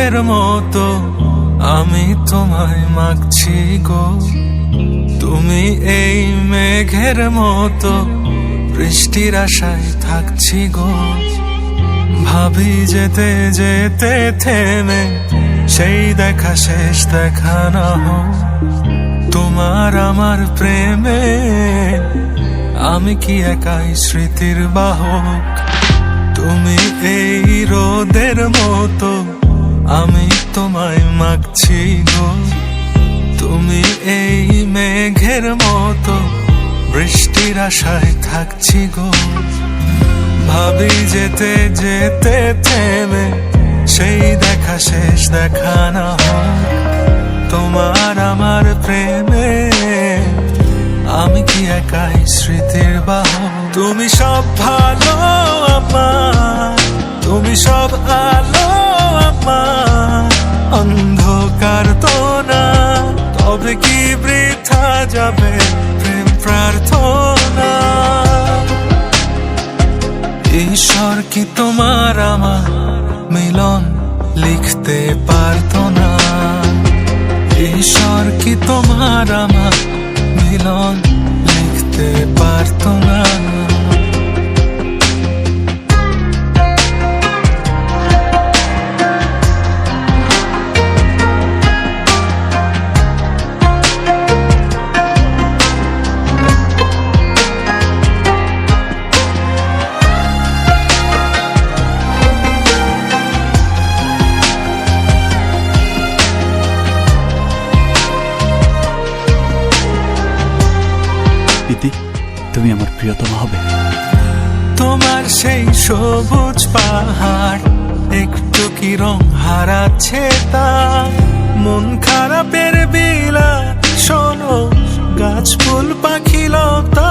রোদের মতো আমি তোমায় মাগছি গো। তুমি এই মেঘের মতো বৃষ্টির আশায় থাকছি গো। ভাবি যেতে যেতে থেমে সেই দেখা শেষ দেখা না হোক। তোমার আমার প্রেমে আমি কি একাই স্মৃতির বাহক। তুমি এই রোদের মতো আমি তোমায় মাগছি গো। তুমি এই মেঘের মতো বৃষ্টির আশায় থাকছি গো। ভাবি যেতে যেতে থেমে সেই দেখা শেষ দেখা না হোক। তোমার আমার প্রেমে আমি কি একাই স্মৃতির বাহক। তুমি সব ভালো আমার, তুমি সব আলো আমার, অন্ধকার তো না তবে কি বৃথা যাবে প্রেম প্রার্থনা। ঈশ্বর কি তোমার আমার মিলন লিখতে পারতো না। ঈশ্বর কি তোমার আমার মিলন লিখতে পারতো না। ইতি, তুমি আমার প্রিয়তমা হবে। তোমার সেই সবুজ পাহাড় একটু কি রং হারাচ্ছে তা। মন খারাপের বিলা শোনো গাছ ফুল পাখি লতা